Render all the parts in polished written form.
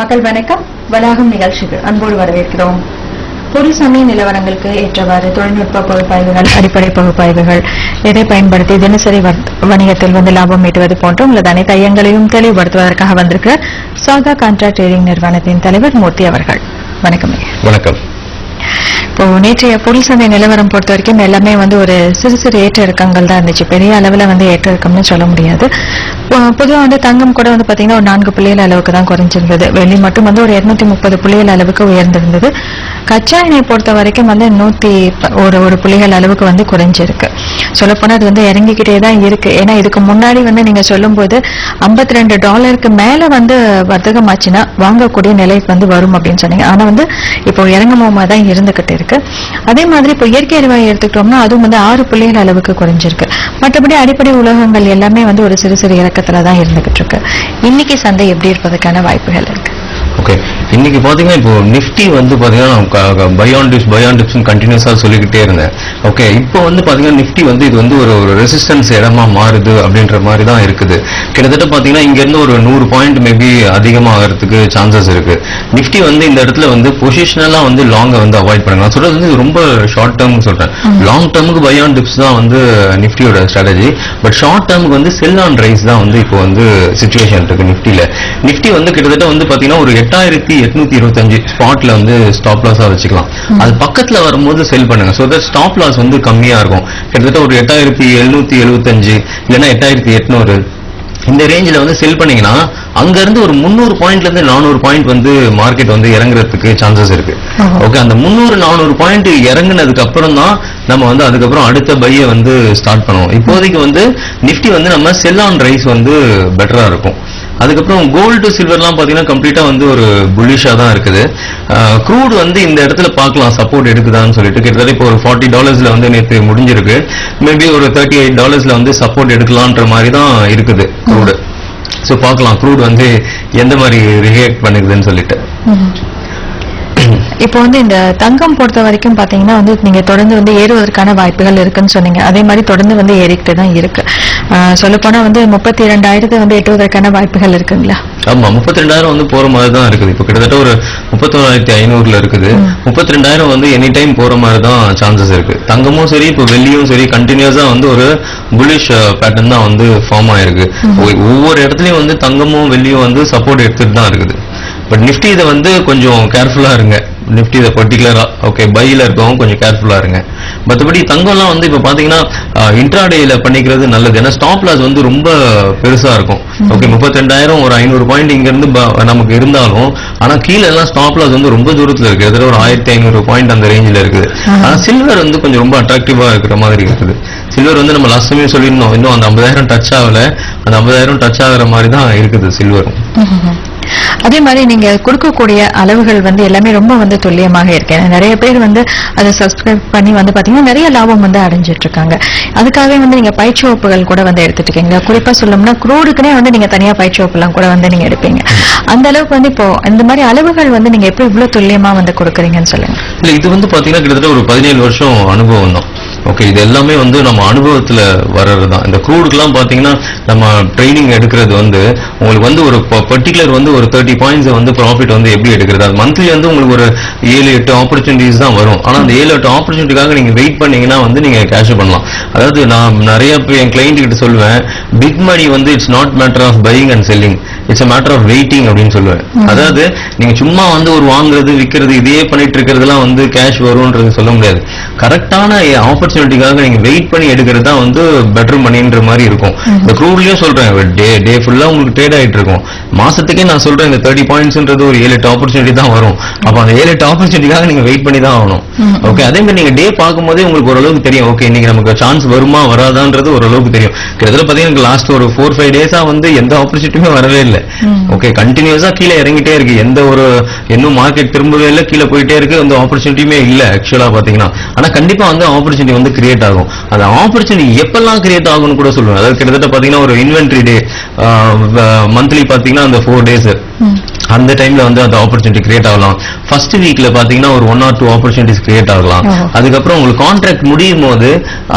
மக்கள் வணக்கம். வளாகம் நிகழ்ச்சிக்கு அன்போடு வரவேற்கிறோம். பொருள் சமய நிலவரங்களுக்கு ஏற்றவாறு தொழில்நுட்ப பகுப்பாய்வுகள், அடிப்படை பகுப்பாய்வுகள், எதை பயன்படுத்தி தினசரி வணிகத்தில் லாபம் ஈட்டுவது போன்ற உங்களது அனைத்து ஐயங்களையும் தெளிவுபடுத்துவதற்காக வந்திருக்கிற சாகா கான்ட்ராக்ட் ட்ரேடிங் நிறுவனத்தின் தலைவர் மூர்த்தி அவர்கள். வணக்கம். வணக்கம். இப்போ நேற்றைய பொருள் சந்தை நிலவரம் பொறுத்த வரைக்கும் எல்லாமே ஒரு சிறு சிறு ஏற்ற இறக்கங்கள் தான் இருந்துச்சு. பெரிய அளவுல ஏற்ற இறக்கம்னு சொல்ல முடியாது. பொதுவாக தங்கம் கூட பாத்தீங்கன்னா ஒரு 4 புள்ளிகள் அளவுக்கு தான் குறைஞ்சிருந்தது. வெள்ளி மட்டும் ஒரு 230 புள்ளிகள் அளவுக்கு உயர்ந்திருந்தது. கச்சா எண்ணெய் பொறுத்த வரைக்கும் 101 புள்ளிகள் அளவுக்கு குறைஞ்சிருக்கு. சொல்லப்போனா அது இறங்கிக்கிட்டே தான் இருக்கு. ஏன்னா இதுக்கு முன்னாடி நீங்க சொல்லும் போது $52 மேல வர்த்தகமாச்சுன்னா வாங்கக்கூடிய நிலை வரும் அப்படின்னு சொன்னீங்க. ஆனா இப்போ இறங்கமா தான் இருந்துகிட்டு இருக்கு. அதே மாதிரி இப்போ இயற்கை எரிவாயு எடுத்துக்கிட்டோம்னா அதுவும் 6 புள்ளிகள் அளவுக்கு குறைஞ்சிருக்கு. மற்றபடி அடிப்படை உலகங்கள் எல்லாமே ஒரு சிறு சிறு இறக்கத்துல தான் இருந்துகிட்டு இருக்கு. இன்னைக்கு சந்தை எப்படி இருப்பதற்கான வாய்ப்புகள் இருக்கு? ஓகே, இன்னைக்கு பாத்தீங்கன்னா இப்போ நிஃப்டி பாத்தீங்கன்னா பை ஆன் டிப்ஸ் கண்டினியூஸா சொல்லிக்கிட்டே இருந்தேன். ஓகே, இப்போ பாத்தீங்கன்னா நிஃப்டி இது ஒரு ரெசிஸ்டன்ஸ் இடமா மாறுது அப்படின்ற மாதிரி தான் இருக்குது. கிட்டத்தட்ட பாத்தீங்கன்னா இங்க இருந்து ஒரு 100 பாயிண்ட் மேபி அதிகமாகிறதுக்கு சான்சஸ் இருக்கு. நிஃப்டி இந்த இடத்துல பொசிஷனலா லாங்க அவாய்ட் பண்ணுங்க. நான் சொல்றது ரொம்ப ஷார்ட் டேர்ம் சொல்றேன். லாங் டேர்முக்கு பை ஆன் டிப்ஸ் தான் நிஃப்டியோட ஸ்ட்ராட்டஜி. பட் ஷார்ட் டேர்முக்கு செல் ஆன் ரைஸ் தான் இப்போ சிச்சுவேஷன் இருக்கு நிஃப்டில. நிஃப்டி கிட்டத்தட்ட பாத்தீங்கன்னா ஒரு 8825 ஸ்பாட்ல ஸ்டாப் லாஸா வச்சுக்கலாம். அது பக்கத்துல வரும்போது செல் பண்ணுங்க. சோ தட் ஸ்டாப் லாஸ் கம்மியா இருக்கும். கிட்டத்தட்ட ஒரு 8775 இல்லைன்னா 8800 இந்த ரேஞ்சில செல் பண்ணீங்கன்னா அங்க இருந்து ஒரு 300 பாயிண்ட்ல இருந்து 400 பாயிண்ட் மார்க்கெட் இறங்குறதுக்கு சான்சஸ் இருக்கு. ஓகே, அந்த 300-400 பாயிண்ட் இறங்குனதுக்கு அப்புறம் தான் நம்ம அதுக்கப்புறம் அடுத்த பைய ஸ்டார்ட் பண்ணுவோம். இப்போதைக்கு நிஃப்டி நம்ம செல் ஆன் ரைஸ் பெட்டரா இருக்கும். அதுக்கப்புறம் கோல்டு டு சில்வர்லாம் பாத்தீங்கன்னா கம்ப்ளீட்டா ஒரு புல்லிஷா தான் இருக்குது. க்ரூட் இந்த இடத்துல பார்க்கலாம் சப்போர்ட் எடுக்குதான்னு சொல்லிட்டு. கிட்டத்தட்ட இப்போ ஒரு $40 நேற்று முடிஞ்சிருக்கு. மேபி ஒரு $38 சப்போர்ட் எடுக்கலான்ற மாதிரி தான் இருக்குது க்ரூடு. சோ பார்க்கலாம் க்ரூட் எந்த மாதிரி ரியாக்ட் பண்ணுதுன்னு சொல்லிட்டு. இப்போ இந்த தங்கம் பொறுத்த வரைக்கும் பாத்தீங்கன்னா நீங்க தொடர்ந்து ஏறுவதற்கான வாய்ப்புகள் இருக்குன்னு சொன்னீங்க. அதே மாதிரி தொடர்ந்து ஏறிக்கிட்டு தான் இருக்கு. சொல்ல போனா 32,000 எட்டுவதற்கான வாய்ப்புகள் இருக்குங்களா? ஆமா, 32,000 போற மாதிரி தான் இருக்குது. இப்போ கிட்டத்தட்ட ஒரு 31,500 இருக்குது. 32,000 எனி டைம் போற மாதிரி தான் சான்சஸ் இருக்கு. தங்கமும் சரி, இப்போ வெள்ளியும் சரி, கண்டினியூஸா ஒரு புல்லிஷ் பேட்டர்ன் தான் ஃபார்ம் ஆயிருக்கு. ஒவ்வொரு இடத்துலயும் தங்கமும் வெள்ளியும் சப்போர்ட் எடுத்துட்டு தான் இருக்குது. பட் நிஃப்டி இதை கொஞ்சம் கேர்ஃபுல்லா இருங்க. நிஃப்டி இதை பர்டிகுலரா ஓகே பையில இருக்கவும் கொஞ்சம் கேர்ஃபுல்லா இருங்க. மற்றபடி தங்கம்லாம் இப்ப பாத்தீங்கன்னா இன்ட்ராடேல பண்ணிக்கிறது நல்லது. ஏன்னா ஸ்டாப் லாஸ் ரொம்ப பெருசா இருக்கும். ஓகே, 32,000 ஒரு 500 பாயிண்ட் இங்க இருந்து நமக்கு இருந்தாலும் ஆனா கீழே எல்லாம் ஸ்டாப் லாஸ் ரொம்ப தூரத்துல இருக்கு. ஏதாவது ஒரு 1500 பாயிண்ட் அந்த ரேஞ்சில இருக்குது. ஆனா சில்வர் கொஞ்சம் ரொம்ப அட்ராக்டிவா இருக்கிற மாதிரி இருக்குது. சில்வர் நம்ம லாஸ்ட் டைம் சொல்லியிருந்தோம், இன்னும் அந்த 50,000 டச் ஆகல. அந்த 50,000 டச் ஆகிற மாதிரி தான் இருக்குது சில்வரும். அதே மாதிரி நீங்க கொடுக்கக்கூடிய அளவுகள் எல்லாமே ரொம்ப துல்லியமாக இருக்கு. நிறைய பேர் அதை சப்ஸ்கிரைப் பண்ணி பாத்தீங்கன்னா நிறைய லாபம் அடைஞ்சிட்டு இருக்காங்க. அதுக்காகவே நீங்க பயிற்சி வகுப்புகள் கூட எடுத்துட்டு இருக்கீங்க. குறிப்பா சொல்லணும்னா க்ரூடுக்குனே நீங்க தனியா பயிற்சி வகுப்பு எல்லாம் கூட நீங்க எடுப்பீங்க. அந்த அளவுக்கு இப்போ இந்த மாதிரி அளவுகள் நீங்க எப்படி இவ்வளவு துல்லியமா கொடுக்குறீங்கன்னு சொல்லுங்க. இல்ல, இது பாத்தீங்கன்னா கிட்டத்தட்ட ஒரு 17 வருஷம் அனுபவம் தான். ஓகே, இது எல்லாமே நம்ம அனுபவத்துல வர்றதுதான். இந்த க்ரூடுக்குலாம் பாத்தீங்கன்னா நம்ம ட்ரைனிங் எடுக்கிறது உங்களுக்கு ஒரு பர்டிகுலர் ஒரு 30 பாயிண்ட்ஸ் ப்ராஃபிட் எப்படி எடுக்கிறது. அது மந்த்லி உங்களுக்கு ஒரு 7-8 ஆப்பர்ச்சுனிட்டிஸ் தான் வரும். ஆனா அந்த 7-8 ஆப்பர்ச்சுனிட்டிக்காக நீங்க வெயிட் பண்ணீங்கன்னா நீங்க கேஷ் பண்ணலாம். அதாவது நான் நிறைய என் கிளைண்ட் கிட்ட சொல்லுவேன், big money it's not matter of buying and selling, it's matter of waiting அப்படின்னு சொல்லுவேன். அதாவது நீங்க சும்மா ஒரு வாங்குறது விற்கிறது இதே பண்ணிட்டு இருக்கிறதுலாம் கேஷ் வரும்ன்றது சொல்ல முடியாது. கரெக்டான ஆப்பர்ச்சுனிட்டிக்காக நீங்க வெயிட் பண்ணி எடுக்கிறது தான் பெட்டர் மணின்ற மாதிரி இருக்கும். இந்த க்ரூட்லயும் சொல்றேன், டே ஃபுல்லா உங்களுக்கு ட்ரேட் ஆயிட்டு இருக்கும். மாசத்துக்கே நான் சொல்றேன் இந்த 30 பாயிண்ட்ஸ்ன்றது ஒரு 7-8 ஆப்பர்ச்சுனிட்டி தான் வரும். அப்ப அந்த 7-8 ஆப்பர்ச்சுனிட்டிக்காக நீங்க வெயிட் பண்ணி தான் ஆகணும். ஓகே, அதே மாதிரி நீங்க டே பார்க்கும் போதே உங்களுக்கு ஓரளவுக்கு தெரியும். ஓகே, இன்னைக்கு நமக்கு சான்ஸ் வருமா வராதான்றது ஓரளவுக்கு தெரியும். கிட்டத்தட்ட பாத்தீங்கன்னா லாஸ்ட் ஒரு 4-5 டேஸா எந்த ஆப்பர்ச்சுனிட்டியுமே வரவே இல்லை. ஓகே, கண்டினியூஸா கீழே இறங்கிட்டே இருக்கு. எந்த ஒரு இன்னும் மார்க்கெட் திரும்பவே இல்லை, கீழே போயிட்டே இருக்கு. எந்த ஆப்பர்ச்சுனிட்டியுமே இல்ல ஆக்சுவலா பாத்தீங்கன்னா. ஆனா கண்டிப்பா ஆப்பர்ச்சுனிட்டி கிரியேட் ஆகும். அந்த ஆப்பர்ச்சுனிட்டி எப்பெல்லாம் கிரியேட் ஆகும்னு கூட சொல்லுவேன். அதாவது கிட்டத்தட்ட பாத்தீங்கன்னா ஒரு இன்வென்ட்ரி டே மந்த்லி பாத்தீங்கன்னா அந்த 4 டேஸ் அந்த டைம்ல அந்த ஆப்பர்ச்சுனிட்டி கிரியேட் ஆகலாம். ஃபர்ஸ்ட் வீக்ல பாத்தீங்கன்னா ஒரு 1 or 2 ஆப்பர்ச்சுனிட்டிஸ் கிரியேட் ஆகலாம். அதுக்கப்புறம் உங்களுக்கு கான்ட்ராக்ட் முடியும் போது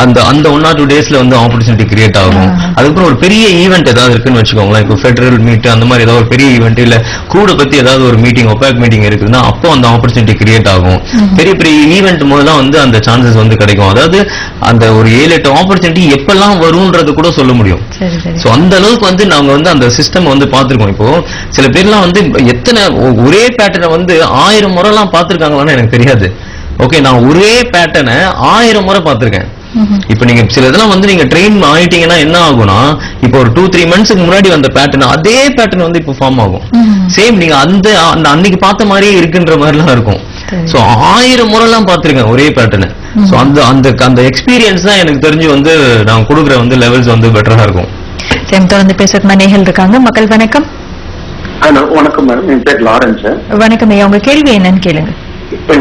அந்த 1 or 2 டேஸ்ல வந்து ஆப்பர்ச்சுனிட்டி கிரியேட் ஆகும். அதுக்கப்புறம் ஒரு பெரிய ஈவென்ட் ஏதாவது இருக்குன்னு வச்சுக்கோங்களேன், இப்போ ஃபெடரல் மீட் அந்த மாதிரி ஏதாவது ஒரு பெரிய ஈவென்ட் இல்ல கூட பத்தி ஏதாவது ஒரு மீட்டிங் ஒபாக் மீட்டிங் இருக்குதுன்னா அப்போ அந்த ஆப்பர்ச்சுனிட்டி கிரியேட் ஆகும். பெரிய பெரிய ஈவென்ட் போதெல்லாம் வந்து அந்த சான்சஸ் வந்து கிடைக்கும். அதாவது அந்த ஒரு 7-8 ஆப்பர்ச்சுனிட்டி எப்பெல்லாம் வரும்ன்றது கூட சொல்ல முடியும். சோ அந்த அளவுக்கு வந்து நாங்க வந்து அந்த சிஸ்டம் வந்து பாத்துருக்கோம். இப்போ சில பேர்லாம் வந்து எத்தனை ஒரே பேட்டர்னை வந்து 1000 முறை எல்லாம் பாத்துருக்காங்களான்னு எனக்கு தெரியாது. ஓகே, நான் ஒரே பேட்டர்னை 1000 முறை பாத்திருக்கேன். இப்ப நீங்க சில இதெல்லாம் வந்து நீங்க ட்ரெயின் ஆயிட்டீங்கன்னா என்ன ஆகும்னா, இப்போ ஒரு 2-3 மந்த்ஸ்க்கு முன்னாடி வந்த பேட்டர்ன் அதே பேட்டர்ன் வந்து இப்போ ஃபார்ம் ஆகும். சேம் நீங்க அந்த அன்னைக்கு பார்த்த மாதிரியே இருக்குன்ற மாதிரி எல்லாம் இருக்கும். சோ 1000 முறை எல்லாம் பாத்திருக்கேன் ஒரே பேட்டர்ன். சோ அந்த எக்ஸ்பீரியன்ஸ் தான் எனக்கு தெரிஞ்சு வந்து நான் கொடுக்குற வந்து லெவல்ஸ் வந்து பெட்டரா இருக்கும். தொடர்ந்து பேசுறதுக்கு நேயர்கள் இருக்காங்க. மக்கள் வணக்கம். ஹலோ, வணக்கம் மேடம். என் பேர் லாரன்ஸ். வணக்கம் ஐயா, உங்க கேள்வி என்னன்னு கேளுங்க. இப்ப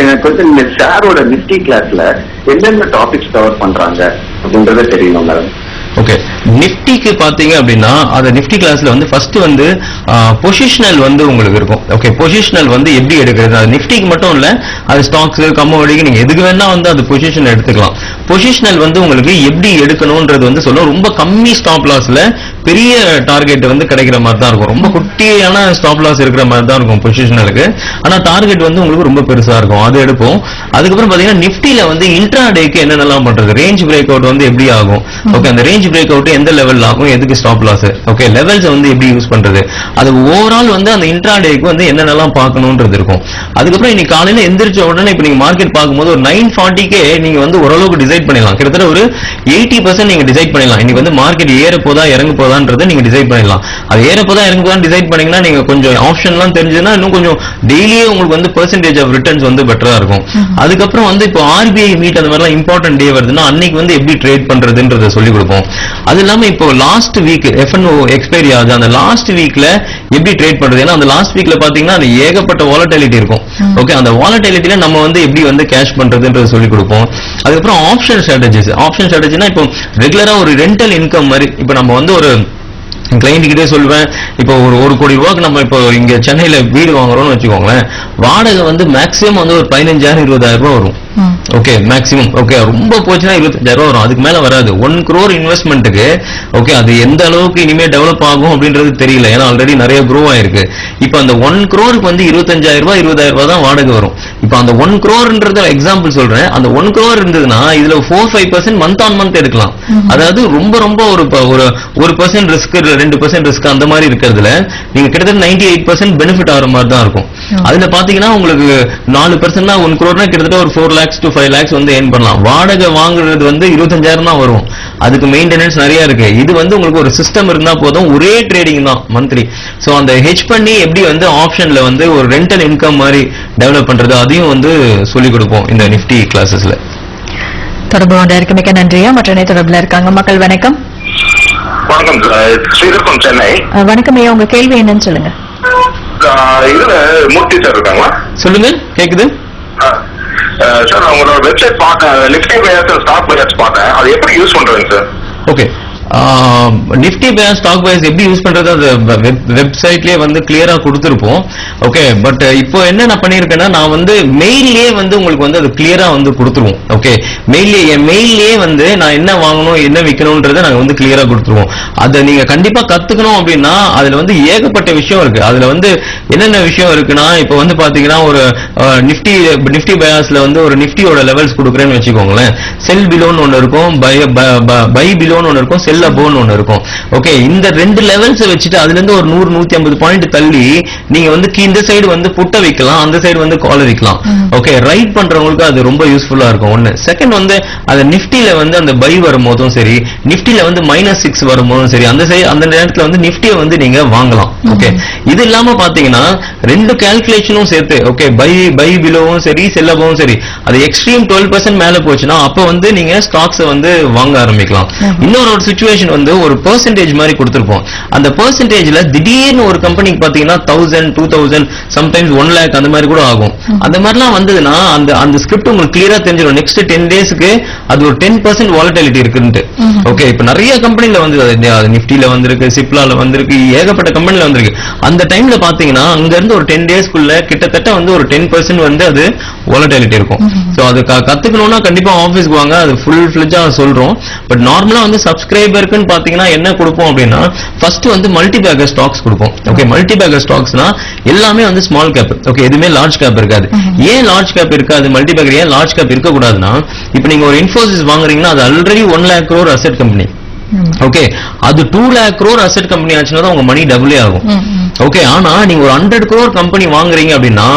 எனக்கு வந்து இந்த ஷேரோட நிஃப்டி கிளாஸ்ல எந்தெந்த டாபிக்ஸ் கவர் பண்றாங்க அப்படின்றத தெரியணும் மேடம். ஓகே, நிஃப்டிக்கு பாத்தீங்க அப்படின்னா அந்த நிஃப்டி கிளாஸ்ல வந்து ஃபர்ஸ்ட் வந்து பொசிஷனல் வந்து உங்களுக்கு இருக்கும். ஓகே, பொசிஷனல் வந்து எப்படி எடுக்கிறது, அது நிஃப்டிக்கு மட்டும் இல்ல, அது ஸ்டாக்ஸ் கம்மோடிக்கு நீங்க எதுக்கு வேணா வந்து அது பொசிஷன் எடுத்துக்கலாம். பொசிஷனல் வந்து உங்களுக்கு எப்படி எடுக்கணும்ன்றது வந்து சொல்லும். ரொம்ப கம்மி ஸ்டாப் லாஸ்ல பெரிய டார்கெட் வந்து கிடைக்கிற மாதிரி தான் இருக்கும். ரொம்ப குட்டியான ஸ்டாப் லாஸ் இருக்கிற மாதிரி தான் இருக்கும் பொசிஷனலுக்கு. ஆனா டார்கெட் வந்து உங்களுக்கு ரொம்ப பெருசா இருக்கும், அது எடுப்போம். அதுக்கப்புறம் பாத்தீங்கன்னா நிஃப்டில வந்து இன்ட்ராடேக்கு என்னென்னலாம் பண்றது, ரேஞ்ச் பிரேக் அவுட் வந்து எப்படி ஆகும். ஓகே, அந்த ரேஞ்ச் பிரேக் அவுட் எந்த லெவல் ஆகும், எதுக்கு ஸ்டாப் லாஸ், ஓகே, லெவல்ஸ் வந்து எப்படி யூஸ் பண்றது, அது ஓவரால் வந்து அந்த இன்ட்ராடேக்கு வந்து என்னென்னலாம் பார்க்கணும்ன்றது இருக்கும். அதுக்கப்புறம் இன்னைக்கு காலையில எந்திரிச்ச உடனே இப்ப நீங்க மார்க்கெட் பார்க்கும்போது ஒரு 940 நீங்க வந்து ஓரளவுக்கு டிசைட் பண்ணிடலாம். கிட்டத்தட்ட ஒரு 80% நீங்க டிசைட் பண்ணிடலாம். இன்னைக்கு வந்து மார்க்கெட் ஏற போதா இறங்க போதான்றதை நீங்க டிசைட் பண்ணிடலாம். அது ஏற போதா இறங்க போதா டிசைட் பண்ணீங்கன்னா நீங்க கொஞ்சம் ஆப்ஷன்லாம் தெரிஞ்சதுன்னா இன்னும் கொஞ்சம் டெய்லியே உங்களுக்கு வந்து பெர்சன்டேஜ் ஆஃப் ரிட்டர்ன்ஸ் வந்து பெட்டரா இருக்கும். அதுக்கப்புறம் வந்து இப்போ RBI மீட் அந்த மாதிரிலாம் இம்பார்ட்டன்ட் டே வருதுன்னா அன்னைக்கு வந்து எப்படி ட்ரேட் பண்றதுன்றதை சொல்லிக் கொடுப்போம். அது இல்லாம இப்போ லாஸ்ட் வீக் FNO எக்ஸ்பைரி ஆகுது, அந்த லாஸ்ட் வீக்ல எப்படி ட்ரேட் பண்றது, ஏன்னா அந்த லாஸ்ட் வீக்ல பாத்தீங்கன்னா அந்த ஏகப்பட்ட வாலட்டிலிட்டி இருக்கும். ஓகே, அந்த வாலட்டிலிட்டில நம்ம வந்து எப்படி வந்து கேஷ் பண்றதுன்றது சொல்லிக் கொடுப்போம். அதுக்கப்புறம் ஆப்ஷன் ஸ்ட்ராட்டஜினா இப்போ ரெகுலரா ஒரு ரெண்டல் இன்கம் மாதிரி, இப்போ நம்ம வந்து ஒரு கிளைண்ட் கிட்டே சொல்லுவேன், இப்போ ஒரு 1 கோடி ரூபாய்க்கு நம்ம இப்போ இங்க சென்னையில வீடு வாங்குறோம்னு வச்சுக்கோங்களேன், வாடகை வந்து மேக்ஸிமம் வந்து ஒரு 15,000-20,000 ரூபாய் வரும். Okay, maximum. ஓகே, ரொம்ப போச்சுன்னா 25,000 ரூபாய் வரும், அதுக்கு மேல வராது. 1 crore இன்வெஸ்ட்மெண்ட்டுக்கு. ஓகே, அது எந்த அளவுக்கு இனிமே டெவலப் ஆகும் அப்படின்றது தெரியல, ஏன்னா ஆல்ரெடி நிறைய க்ரோ ஆயிருக்கு. இப்போ அந்த 1 crore வந்து 25,000 ரூபாய் 20,000 ரூபாய் தான் வாடகை வரும். இப்போ அந்த 1 crore எக்ஸாம்பிள் சொல்றேன், அந்த 1 crore இருந்ததுன்னா இதுல 4-5% மந்த் ஆன் மந்த் எடுக்கலாம். அதாவது ரொம்ப ரொம்ப ஒரு 1% ரிஸ்க் 2% ரிஸ்க் அந்த மாதிரி இருக்கிறதுல நீங்க கிட்டத்தட்ட 98% பெனிஃபிட் ஆகிற மாதிரி தான் இருக்கும். அதுல பாத்தீங்கன்னா உங்களுக்கு 4% 1 crore கிட்டத்தட்ட ஒரு 4 lakhs to 5 lakhs வந்து ஏர்ன் பண்ணலாம். வாடகை வாங்குறது வந்து 25,000 தான் வரும், அதுக்கு மெயின்டெனன்ஸ் நிறைய இருக்கு. இது வந்து உங்களுக்கு ஒரு சிஸ்டம் இருந்தா போதும், ஒரே ட்ரேடிங் தான் மந்த்லி. சோ அந்த ஹெட்ஜ் பண்ணி எப்படி வந்து ஆப்ஷன்ல வந்து ஒரு ரெண்டல் இன்கம் மாதிரி டெவலப் பண்றது அதையும் வந்து சொல்லிக் கொடுப்போம் இந்த நிஃப்டி கிளாஸஸ்ல. தொடர்பு கொண்ட இருக்க மிக்க நன்றியா. மற்ற தொடர்புல இருக்காங்க. மக்கள் வணக்கம். வணக்கம், ஸ்ரீதர் from சென்னை. வணக்கம் ஐயா, உங்க கேள்வி என்னன்னு சொல்லுங்க. இதுல மூர்த்தி சார் இருக்காங்களா? சொல்லுங்க, கேக்குது சார். உங்களோட வெப்சைட் பார்த்தேன், நிஃப்டி பயாஸ் ஸ்டாக் பயாஸ் பார்த்தேன், அது எப்படி யூஸ் பண்றேங்க sir? Okay, Nifty bias stock bias எப்படி யூஸ் பண்றது அந்த வெப்சைட்லயே வந்து கிளியரா கொடுத்துருப்போம். ஓகே, பட் இப்போ என்ன நான் பண்ணிருக்கேன்னா, நான் வந்து மெயிலே வந்து உங்களுக்கு வந்து அது கிளியரா வந்து கொடுத்துருவோம். ஓகே, மெயிலே வந்து நான் என்ன வாங்கணும் என்ன விற்கணும்ன்றதை நாங்க வந்து கிளியரா கொடுத்துருவோம். அதை நீங்க கண்டிப்பா கத்துக்கணும் அப்படின்னா அதுல வந்து ஏகப்பட்ட விஷயம் இருக்கு. அதுல வந்து என்னென்ன விஷயம் இருக்குன்னா, இப்போ வந்து பாத்தீங்கன்னா ஒரு நிஃப்டி பயாஸ்ல வந்து ஒரு நிஃப்டியோட லெவல்ஸ் கொடுக்குறேன்னு வச்சுக்கோங்களேன். செல் பிலோன்னு ஒன்னு இருக்கும், பை பிலோன்னு ஒன்னு இருக்கும், செல் அபோன்னு ஒன்னு இருக்கும். ஓகே, இந்த 2 லெவல்ஸ் வச்சுட்டு அதுல இருந்து ஒரு 100-150 பாயிண்ட் தள்ளி நீங்க வந்து இந்த சைடு வந்து புட்ட வைக்கலாம், அந்த சைடு வந்து காலர் வைக்கலாம். ஓகே, ரைட் பண்றவங்களுக்கு அது ரொம்ப யூஸ்ஃபுல்லா இருக்கும். ஒன்னு. செகண்ட் வந்து அந்த நிஃப்டில வந்து அந்த பை வரும்போதும் சரி, நிஃப்டில வந்து -6 வரும்போதும் சரி, அந்த நேரத்துல வந்து நிஃப்டியை வந்து நீங்க வாங்கலாம். ஓகே, இது இல்லாம பாத்தீங்கன்னா 2 கால்குலேஷனும் சேர்த்து, ஓகே, பை பிலோவும் சரி செல் அபோவும் சரி, அது எக்ஸ்ட்ரீம் 12% மேல போச்சுன்னா அப்ப வந்து நீங்க ஸ்டாக்ஸ் வந்து வாங்க ஆரம்பிக்கலாம். இன்னொரு சிச்சுவேஷன் வேல்யூவேஷன் வந்து ஒரு பெர்சன்டேஜ் மாதிரி கொடுத்திருப்போம். அந்த பெர்சன்டேஜ்ல திடீர்னு ஒரு கம்பெனிக்கு பாத்தீங்கன்னா 1000, 2000, சம்டைம்ஸ் 1 lakh அந்த மாதிரி கூட ஆகும். அந்த மாதிரிலாம் வந்ததுன்னா அந்த ஸ்கிரிப்ட் உங்களுக்கு கிளியரா தெரிஞ்சிடும். நெக்ஸ்ட் 10 daysக்கு அது ஒரு 10% வாலட்டிலிட்டி இருக்குன்னு. ஓகே, இப்ப நிறைய கம்பெனில வந்து நிப்டில வந்திருக்கு, சிப்லால வந்திருக்கு, ஏகப்பட்ட கம்பெனில வந்திருக்கு. அந்த டைம்ல பாத்தீங்கன்னா அங்க இருந்து ஒரு 10 daysக்குள்ள கிட்டத்தட்ட வந்து ஒரு 10% வந்து அது வாலட்டிலிட்டி இருக்கும். சோ அது கத்துக்கணும்னா கண்டிப்பா ஆபீஸ்க்கு வாங்க, அது ஃபுல் ஃபிளெஜ்ஜா சொல்றோம். பட் நார்மலா வந்து சப்ஸ்கிரைபருக்குன்னு பாத்தீங்கன்னா என்ன கொடுப்போம் அப்படின்னா, ஃபர்ஸ்ட் வந்து மல்டி பேக்கர் ஸ்டாக்ஸ் கொடுப்போம். ஓகே, மல்டி பேக்கர் ஸ்டாக்ஸ்னா எல்லாமே வந்து ஸ்மால் கேப். ஓகே, எதுவுமே லார்ஜ் கேப் இருக்காது. ஏன் லார்ஜ் கேப் இருக்காது, மல்டி பேக்கர் ஏன் லார்ஜ் கேப் இருக்க கூடாதுன்னா, இப்ப நீங்க ஒரு இன்ஃபோசிஸ் வாங்குறீங்கன்னா அது already 1 lakh crore asset company. Okay, அது 2 lakh crore அசெட் கம்பெனி ஆச்சுன்னா தான் உங்க மணி டபுளே ஆகும். ஓகே, ஆனா நீங்க ஒரு 100 crore கம்பெனி வாங்குறீங்க அப்படின்னா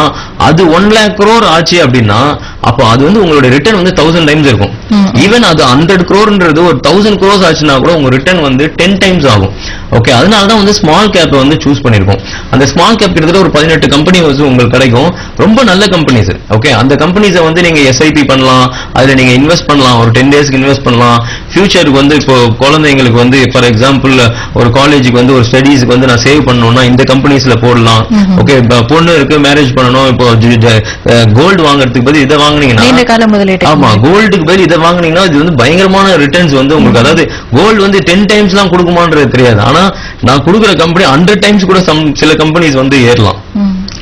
அது 1 lakh crore ஆச்சு அப்படின்னா அப்போ அது வந்து உங்களோட ரிட்டர்ன் வந்து 1000 times இருக்கும். ஈவன் அது 100 crore-ன்றது ஒரு 1000 crores ஆச்சுன்னா கூட உங்க ரிட்டர்ன் வந்து 10 times ஆகும். ஓகே, அதனால தான் வந்து ஸ்மால் கேப் வந்து சூஸ் பண்ணிருக்கோம். அந்த ஸ்மால் கேப் கிட்டத்தட்ட ஒரு 18 கம்பெனி வந்து உங்களுக்கு கிடைக்கும். ரொம்ப நல்ல கம்பெனிஸ். ஓகே, அந்த கம்பெனிஸை வந்து நீங்க SIP பண்ணலாம், அதுல நீங்க இன்வெஸ்ட் பண்ணலாம், ஒரு 10 daysக்கு இன்வெஸ்ட் பண்ணலாம். ஃபியூச்சருக்கு வந்து இப்போ குழந்தைங்களுக்கு வந்து ஃபார் எக்ஸாம்பிள் ஒரு காலேஜுக்கு வந்து ஒரு ஸ்டடீஸ்க்கு வந்து நான் சேவ் பண்ணணும்னா இந்த கம்பெனிஸ்ல போடலாம். ஓகே, பொண்ணு இருக்கு, மேரேஜ் பண்ணணும், இப்போ கோல்டு வாங்குறதுக்கு பதில் இதை வாங்குனீங்கன்னா, ஆமா, கோல்டுக்கு பதில் இதை வாங்குனீங்கன்னா இது வந்து பயங்கரமான ரிட்டர்ன்ஸ் வந்து உங்களுக்கு. அதாவது கோல்டு வந்து 10 times எல்லாம் கொடுக்குமான்றது தெரியாது, ஆனா நான் கொடுக்குற கம்பெனி 100 times கூட சில கம்பெனிஸ் வந்து ஏறலாம்.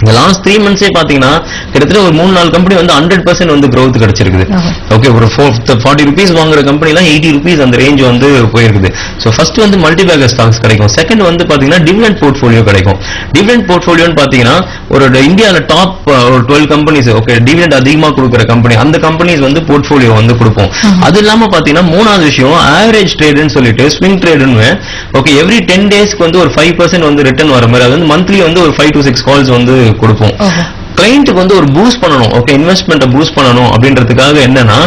இந்த லாஸ்ட் 3 months பாத்தீங்கன்னா கிட்டத்தட்ட ஒரு 3-4 கம்பெனி வந்து 100% வந்து growth கிடைச்சிருக்குது. ஓகே, ஒரு 40 rupees வாங்குற கம்பெனி எல்லாம் 80 rupees அந்த ரேஞ்ச் வந்து போயிருக்குது. சோ ஃபர்ஸ்ட் வந்து மல்டி பேக்கர் ஸ்டாக்ஸ் கிடைக்கும். செகண்ட் வந்து பாத்தீங்கன்னா டிவிடெண்ட் போர்ட்ஃபோலியோ கிடைக்கும். டிவிடெண்ட் போர்ட்ஃபோலியோன்னு பாத்தீங்கன்னா ஒரு இந்தியால டாப் ஒரு 12 கம்பெனிஸ், ஓகே, டிவிடெண்ட் அதிகமா கொடுக்குற கம்பெனி, அந்த கம்பெனிஸ் வந்து போர்ட்ஃபோலியோ வந்து கொடுப்போம். அது இல்லாம பாத்தீங்கன்னா மூணாவது விஷயம் ஆவரேஜ் ட்ரேடுன்னு சொல்லிட்டு ஸ்விங் ட்ரேடுன்னு. ஓகே, எவ்ரி 10 daysக்கு வந்து ஒரு 5% வந்து ரிட்டர்ன் வர மாதிரி, அது வந்து மந்த்லி வந்து ஒரு 5 to 6 calls வந்து கொடுப்போம். கிளையண்ட்டுக்கு வந்து ஒரு பூஸ்ட் பண்ணணும். ஓகே, இன்வெஸ்ட்மெண்ட்டை பூஸ்ட் பண்ணணும் அப்படின்றதுக்காக என்னன்னா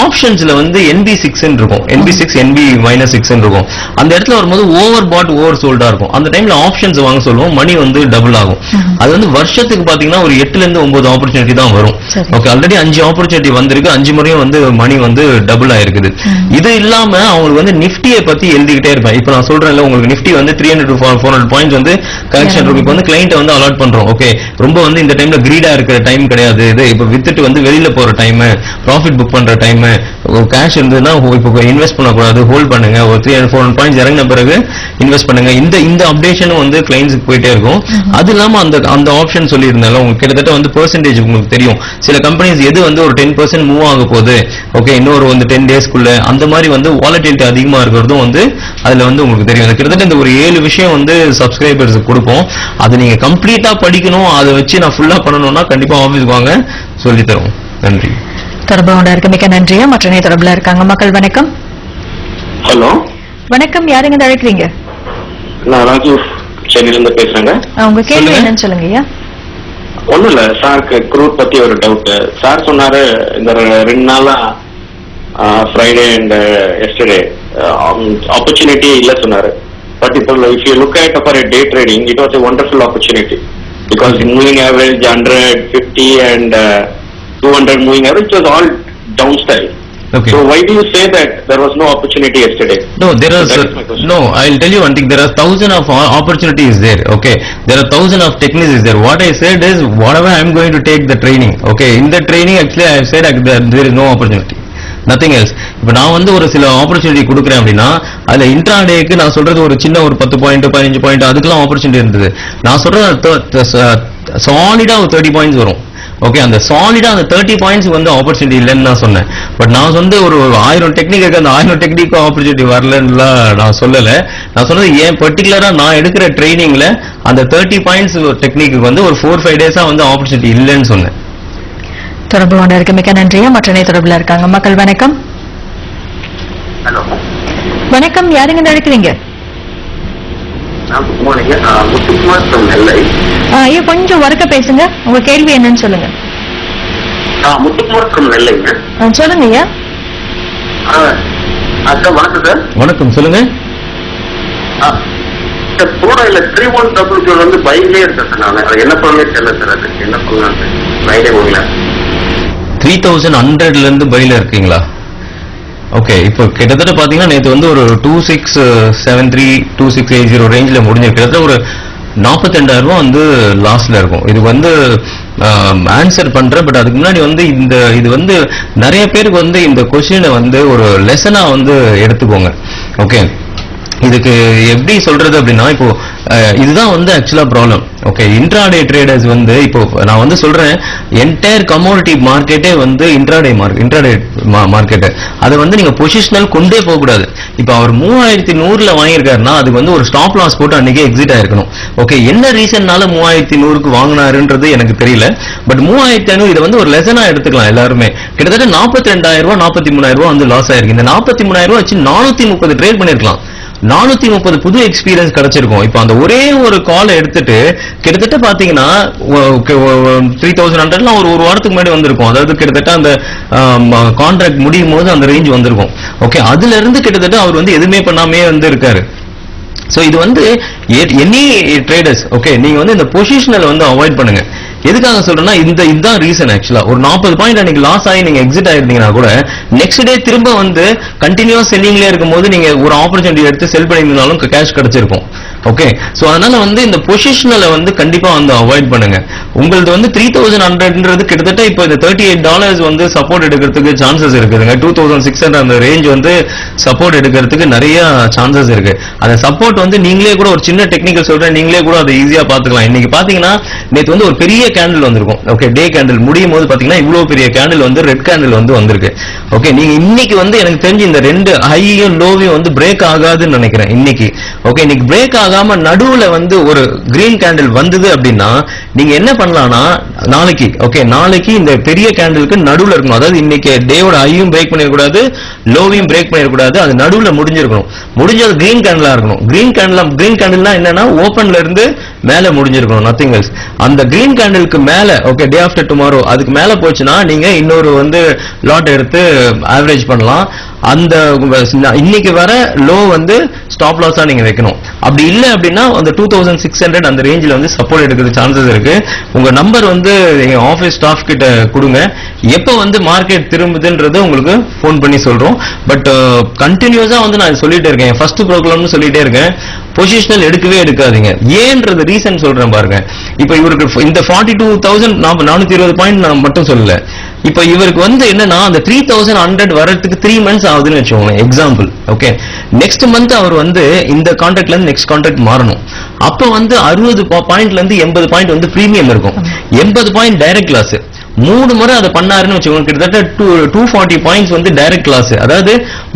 ஆப்ஷன்ஸ்ல வந்து NB6 இருக்கும், NB6 NB-6 இருக்கும். அந்த இடத்துல வரும்போது ஓவர் பாட் ஓவர் சோல்டா இருக்கும். அந்த டைம்ல ஆப்ஷன்ஸ் வாங்க சொல்லுவோம், மணி வந்து டபுள் ஆகும். அது வந்து வருஷத்துக்கு பாத்தீங்கன்னா ஒரு 8 to 9 ஆப்பர்ச்சுனிட்டி தான் வரும். ஓகே, ஆல்ரெடி 5 ஆப்பர்ச்சுனிட்டி வந்திருக்கு, 5 முறையும் வந்து மணி வந்து டபுள் ஆயிருக்குது. இது இல்லாம அவங்களுக்கு வந்து நிப்டியை பத்தி எழுதிக்கிட்டே இருப்பேன். இப்ப நான் சொல்றேன்ல, உங்களுக்கு நிப்டி வந்து 300 to 400 பாயிண்ட்ஸ் வந்து கரெக்ஷன் இருக்கும். இப்ப வந்து கிளைண்ட் வந்து அலாட் பண்றோம். ஓகே, ரொம்ப வந்து இந்த டைம்ல கிரீடா இருக்கிற டைம் கிடையாது, இது இப்ப வித்துட்டு வந்து வெளியில போற டைம், ப்ராஃபிட் புக் பண்ற டைம், கேஷ் இருந்ததுன்னா இப்போ இன்வெஸ்ட் பண்ணக்கூடாது, ஹோல்ட் பண்ணுங்க, ஒரு 300-400 பாயிண்ட்ஸ் இறங்கின பிறகு இன்வெஸ்ட் பண்ணுங்க. இந்த அப்டேஷனும் வந்து கிளைண்ட்ஸ்க்கு போயிட்டே இருக்கும். அது இல்லாம அந்த ஆப்ஷன் சொல்லியிருந்தாலும் உங்களுக்கு கிட்டத்தட்ட வந்து பெர்சன்டேஜ் உங்களுக்கு தெரியும். சில கம்பெனிஸ் எது வந்து ஒரு 10% மூவ் ஆக போகுது, ஓகே, இன்னொரு வந்து 10 daysக்குள்ள அந்த மாதிரி வந்து வாலட்டிலிட்டி அதிகமா இருக்கிறதும் வந்து அதுல வந்து உங்களுக்கு தெரியும். கிட்டத்தட்ட இந்த ஒரு 7 விஷயம் வந்து சப்ஸ்கிரைபர்ஸ் கொடுப்போம். அது நீங்க கம்ப்ளீட்டா படிக்கணும், அதை வச்சு நான் ஃபுல்லா பண்ணணும்னா கண்டிப்பா ஆபீஸ்க்கு வாங்க, சொல்லி தரோம். நன்றி. தொடர்பு இருக்கு, மிக்க நன்றியா. மற்ற தொடர்புல இருக்காங்க. மக்கள் வணக்கம். ஹலோ, வணக்கம், யாருங்க அழைக்கிறீங்க? நான் ராஜு சென்னையில இருந்து பேசுறேங்க. உங்க கேள்வி என்னன்னு சொல்லுங்க ஐயா. ஒண்ணும் இல்ல சாருக்கு க்ரூட் பத்தி ஒரு டவுட். சார் சொன்னாரு இந்த 2 நாளா ஃப்ரைடே அண்ட் எஸ்டர்டே ஆப்பர்ச்சுனிட்டி இல்ல சொன்னாரு. பட் இப்போ if you look at for day trading, it was a wonderful opportunity because moving average 150 and 200 moving average was all downstyle. Okay. So why do you say that there was no opportunity yesterday? No, I'll tell you one thing. There are thousands of opportunities there. Okay, there are thousands of techniques is there. What I said is whatever I am going to take the training. Okay, in the training actually I have said there is no opportunity. Nothing else. இப்ப நான் வந்து ஒரு சில opportunity கொடுக்குறேன் அப்படின்னா அதுல இன்ட்ராடேக்கு நான் சொல்றது ஒரு சின்ன ஒரு 10 பாயிண்ட் 15 பாயிண்ட் அதுக்கெல்லாம் ஆப்பர்ச்சுனிட்டி இருந்தது. நான் சொல்றது சாலிடா ஒரு 30 பாயிண்ட்ஸ் வரும். ஓகே, அந்த சாலிடா அந்த 30 பாயிண்ட்ஸ் வந்து ஆப்பர்ச்சுனிட்டி இல்லைன்னு நான் சொன்னேன். பட் நான் வந்து ஒரு 1000 டெக்னிக் இருக்கு, அந்த 1000 டெக்னிக்கும் ஆப்பர்ச்சுனிட்டி வரலன்னு நான் சொல்லல. நான் சொன்னது ஏன் பர்டிகுலரா நான் எடுக்கிற ட்ரைனிங்ல அந்த 30 பாயிண்ட்ஸ் டெக்னிக்கு வந்து ஒரு 4-5 டேஸா வந்து ஆப்பர்ச்சுனிட்டி இல்லைன்னு சொன்னேன். தொடர்பு கொண்டு இருக்க மிக்க நன்றியா. மற்ற தொடர்புல இருக்காங்க. மக்கள் வணக்கம். ஹலோ, வணக்கம், யாருங்க அழைக்கிறீங்க? முத்துக்குமார் from நெல்லை. ஐயா கொஞ்சம் வர்க்க பேசுங்க, உங்க கேள்வி என்னன்னு சொல்லுங்க. முத்துக்குமார் from நெல்லைங்க. சொல்லுங்க ஐயா. வணக்கம் சார். வணக்கம், சொல்லுங்க. போடையில 3100 வந்து பைக்லயே இருக்கேன் சார். நான் அது என்ன பண்ணவே தெரியல சார். அது என்ன பண்ணலாம் பைக்லே போகல. 3100ல இருந்து பைல இருக்கீங்களா? ஓகே, இப்போ கிட்டத்தட்ட பாத்தீங்கன்னா நேற்று வந்து ஒரு 2673 2680 ரேஞ்சில் முடிஞ்சிருக்கு. கிட்டத்தட்ட ஒரு 42,000 ரூபாய் வந்து லாஸ்ட்ல இருக்கும். இது வந்து ஆன்சர் பண்றேன். பட் அதுக்கு முன்னாடி வந்து இது வந்து நிறைய பேருக்கு வந்து இந்த கொஸ்டினை வந்து ஒரு லெசனா வந்து எடுத்துக்கோங்க. ஓகே, இதுக்கு எப்படி சொல்றது அப்படின்னா, இப்போ இதுதான் வந்து ஆக்சுவலா ப்ராப்ளம். ஓகே, இன்ட்ராடே ட்ரேடர்ஸ் வந்து இப்போ நான் வந்து சொல்றேன், என்டையர் கமோடிட்டி மார்க்கெட்டே வந்து இன்ட்ராடே மார்க்கெட். அதை வந்து நீங்க பொசிஷனல் கொண்டே போக கூடாது. இப்போ அவர் 3100ல வாங்கியிருக்காருன்னா அதுக்கு வந்து ஒரு ஸ்டாப் லாஸ் போட்டு அன்னைக்கு எக்ஸிட் ஆயிருக்கணும். ஓகே, என்ன ரீசன்னால 3100க்கு வாங்கினாருன்றது எனக்கு தெரியல. பட் 3500 இதை வந்து ஒரு லெசனா எடுத்துக்கலாம் எல்லாருமே. கிட்டத்தட்ட 42,000 ரூபாய் 43,000 ரூபாய் வந்து லாஸ் ஆயிருக்கு. இந்த 43,000 ரூபாய் வச்சு 430 ட்ரேட் பண்ணிருக்கலாம். 430 புது எக்ஸ்பீரியன்ஸ் கிடைச்சிருக்கும். இப்போ அந்த ஒரே ஒரு காலை எடுத்துட்டு கிட்டத்தட்ட பாத்தீங்கன்னா 3100 ஒரு வாரத்துக்கு முன்னாடி வந்திருக்கும். அதாவது கிட்டத்தட்ட அந்த கான்ட்ராக்ட் முடியும் போது அந்த ரேஞ்ச் வந்திருக்கும். ஓகே, அதுல இருந்து கிட்டத்தட்ட அவர் வந்து எதுவுமே பண்ணாமே வந்து இருக்காரு. சோ இது வந்து எனி ட்ரேடர்ஸ், ஓகே, நீங்க வந்து இந்த பொசிஷனல் வந்து அவாய்ட் பண்ணுங்க. எதுக்காக சொல்றேன்னா இதுதான் ரீசன். ஆக்சுவலா ஒரு 40 பாயிண்ட் அன்னைக்கு லாஸ் ஆகி நீங்க எக்ஸிட் ஆயிருந்தீங்கன்னா கூட நெக்ஸ்ட் டே திரும்ப வந்து கண்டினியூஸ் செல்லிங்ல இருக்கும்போது நீங்க ஒரு ஆப்பர்ச்சுனிட்டி எடுத்து செல் பண்ணியிருந்தாலும் கேஷ் கிடைச்சிருக்கும். ஓகே, சோ அதனால வந்து இந்த பொசிஷனலை வந்து கண்டிப்பா வந்து அவாய்ட் பண்ணுங்க. உங்களுக்கு வந்து 3,100ன்றது கிட்டத்தட்ட இப்போ இந்த $38 வந்து சப்போர்ட் எடுக்கிறதுக்கு சான்சஸ் இருக்குதுங்க. 2,600 அந்த ரேஞ்ச் வந்து சப்போர்ட் எடுக்கிறதுக்கு நிறைய சான்சஸ் இருக்கு. அந்த சப்போர்ட் வந்து நீங்களே கூட ஒரு சின்ன டெக்னிக்கல் சொல்றேன், நீங்களே கூட அதை ஈஸியா பாத்துக்கலாம். இன்னைக்கு பாத்தீங்கன்னா நேற்று வந்து ஒரு பெரிய கேண்டில் வந்திருக்கும். ஓகே, டே கேண்டில் முடியும் போது பாத்தீங்கன்னா இவ்வளவு பெரிய கேண்டில் வந்து ரெட் கேண்டில் வந்து வந்திருக்கு. ஓகே, நீங்க இன்னைக்கு வந்து எனக்கு தெரிஞ்சு இந்த ரெண்டு ஹையும் லோவையும் வந்து பிரேக் ஆகாதுன்னு நினைக்கிறேன் இன்னைக்கு. ஓகே, இன்னைக்கு பிரேக் ஆகாம நடுவுல வந்து ஒரு கிரீன் கேண்டில் வந்தது அப்படின்னா நீங்க என்ன பண்ணலாம்னா நாளைக்கு, ஓகே, நாளைக்கு இந்த பெரிய கேண்டிலுக்கு நடுவுல இருக்கணும். அதாவது இன்னைக்கு டேவோட ஹையும் பிரேக் பண்ணிடக்கூடாது, லோவையும் பிரேக் பண்ணிடக்கூடாது, அது நடுவுல முடிஞ்சிருக்கணும். முடிஞ்சது கிரீன் கேண்டிலா இருக்கணும். கிரீன் கேண்டில்னா என்னன்னா ஓபன்ல இருந்து மேல முடிஞ்சிருக்கணும், நத்திங் எல்ஸ். அந்த கிரீன் கேண்டிலுக்கு மேல, ஓகே, டே ஆஃப்டர் டுமாரோ அதுக்கு மேல போச்சுன்னா நீங்க இன்னொரு வந்து லாட் எடுத்து ஆவரேஜ் பண்ணலாம். அந்த இன்னைக்கு வர லோ வந்து ஸ்டாப் லாஸா நீங்க வைக்கணும். அப்படி இல்லை அப்படின்னா அந்த 2,600 அந்த ரேஞ்சில் வந்து சப்போர்ட் எடுக்கிறது சான்சஸ் இருக்கு. உங்க நம்பர் வந்து எங்க ஆபீஸ் ஸ்டாஃப் கிட்ட கொடுங்க. எப்ப வந்து மார்க்கெட் திரும்புதுன்றது உங்களுக்கு போன் பண்ணி சொல்றோம். பட் கண்டினியூஸா வந்து நான் சொல்லிட்டே இருக்கேன், ஃபர்ஸ்ட் ப்ரோக்ராம்னு சொல்லிட்டே இருக்கேன், பொசிஷனல் எடுக்கவே எடுக்காதீங்க. ஏன்றது ரீசன் சொல்றேன் பாருங்க. இப்ப இவருக்கு இந்த 42,420 பாயிண்ட் நான் மட்டும் சொல்லல. இப்ப இவருக்கு வந்து என்னன்னா அந்த 3,100 வரதுக்கு 3 months ஆகுதுன்னு வச்சுக்கோங்க எக்ஸாம்பிள். ஓகே, நெக்ஸ்ட் மந்த் அவர் வந்து இந்த கான்ட்ராக்ட்ல இருந்து நெக்ஸ்ட் கான்ட்ராக்ட் மாறணும். அப்ப வந்து 60 பாயிண்ட்ல இருந்து 80 பாயிண்ட் வந்து பிரீமியம் இருக்கும். 80 பாயிண்ட் டைரக்ட் கிளாஸ். 3 முறை அதை பண்ணாருன்னு வச்சுக்கோங்க, கிட்டத்தட்ட 240 பாயிண்ட்ஸ் வந்து டைரக்ட் கிளாஸ். அதாவது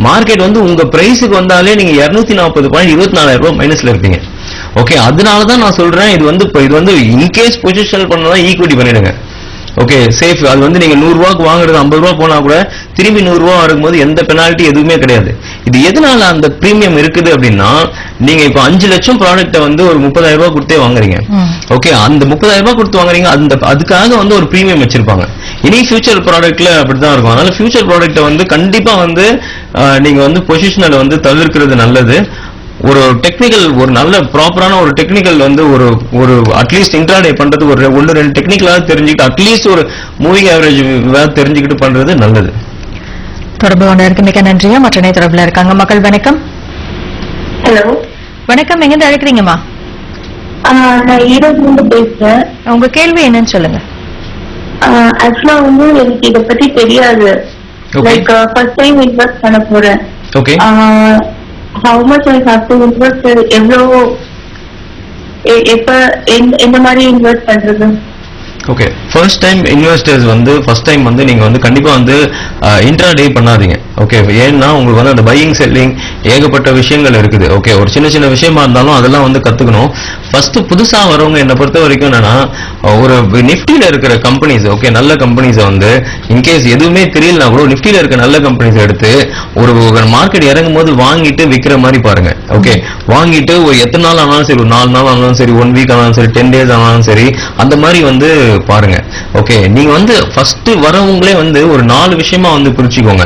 மார்க்கெட் வந்து உங்க பிரைஸுக்கு வந்தாலே நீங்க 240 பாயிண்ட் 24,000 ரூபாய் மைனஸ்ல இருப்பீங்க. ஓகே, அதனாலதான் நான் சொல்றேன் இது வந்து இன்கேஸ் பொசிஷனல் பண்ணலாம் ஈக்விட்டி பண்ணிடுங்க. Okay, safe. அது வந்து நீங்க 100 ரூபாய்க்கு வாங்குறது 50 ரூபாய் போனா கூட திரும்பி 100 ரூபாய் வரும்போது எந்த பெனால்ட்டி எதுவுமே கிடையாது. இது எதனால அந்த பிரீமியம் இருக்குது அப்படின்னா, நீங்க இப்ப 5 லட்சம் ப்ராடக்ட்டை வந்து ஒரு 30,000 ரூபாய் கொடுத்தே வாங்குறீங்க. ஓகே, அந்த 30,000 ரூபாய் கொடுத்து வாங்குறீங்க, அதுக்காக வந்து ஒரு பிரீமியம் வச்சிருப்பாங்க. இனி ஃபியூச்சர் ப்ராடக்ட்ல அப்படிதான் இருக்கும். அதனால ஃபியூச்சர் ப்ராடக்ட்டை வந்து கண்டிப்பா வந்து நீங்க வந்து பொசிஷனலை வந்து தவிர்க்கிறது நல்லது. ஒரு டெக்னிக்கல், ஒரு நல்ல ப்ராப்பரான ஒரு டெக்னிக்கல் வந்து ஒரு அட்லீஸ்ட் இன்ட்ராடே பண்றது ஒரு 1-2 டெக்னிக்கலாக தெரிஞ்சுக்கிட்டு அட்லீஸ்ட் ஒரு மூவிங் ஆவரேஜ் தெரிஞ்சுக்கிட்டு பண்றது நல்லது. தொடர்பு கொண்டதற்கு மிக நன்றியா. மற்ற இணை தொடர்புல இருக்காங்க. மக்கள் வணக்கம். ஹலோ வணக்கம், எங்க இருந்து அழைக்கிறீங்கம்மா? நான் ஈரோடு பேசுறேன். உங்க கேள்வி என்னன்னு சொல்லுங்க. ஆக்சுவலா வந்து எனக்கு இத பத்தி தெரியாது. லைக் ஃபர்ஸ்ட் டைம் இன்வெஸ்ட் பண்ண போறேன். Okay, how much I have to invest, எவ்வளோ எப்ப எந்த மாதிரி இன்வெஸ்ட் பண்றது? ஓகே, ஃபர்ஸ்ட் டைம் இன்வெஸ்டர்ஸ் வந்து ஃபர்ஸ்ட் டைம் வந்து நீங்க வந்து கண்டிப்பா வந்து இன்ட்ராடே பண்ணாதீங்க. ஓகே, ஏன்னா உங்களுக்கு வந்து அந்த பையிங் செல்லிங் ஏகப்பட்ட விஷயங்கள் இருக்குது. ஓகே, ஒரு சின்ன சின்ன விஷயமா இருந்தாலும் அதெல்லாம் வந்து கத்துக்கணும். ஃபர்ஸ்ட் புதுசா வரவங்க என்னை பொறுத்த வரைக்கும் என்னன்னா ஒரு நிஃப்டியில இருக்கிற கம்பெனிஸ், ஓகே, நல்ல கம்பெனிஸை வந்து இன்கேஸ் எதுவுமே தெரியலனா கூட நிஃப்டியில இருக்க நல்ல கம்பெனிஸ் எடுத்து ஒரு மார்க்கெட் இறங்கும் போது வாங்கிட்டு விற்கிற மாதிரி பாருங்க. ஓகே, வாங்கிட்டு ஒரு எத்தனை நாள் ஆனாலும் சரி, ஒரு 4 நாள் ஆனாலும் சரி, 1 வீக் ஆனாலும் சரி, 10 days ஆனாலும் சரி, அந்த மாதிரி வந்து பாருங்க. ஓகே, நீங்க வந்து ஃபர்ஸ்ட் வரவங்களே வந்து ஒரு 4 விஷயமா வந்து குறிச்சுக்கோங்க.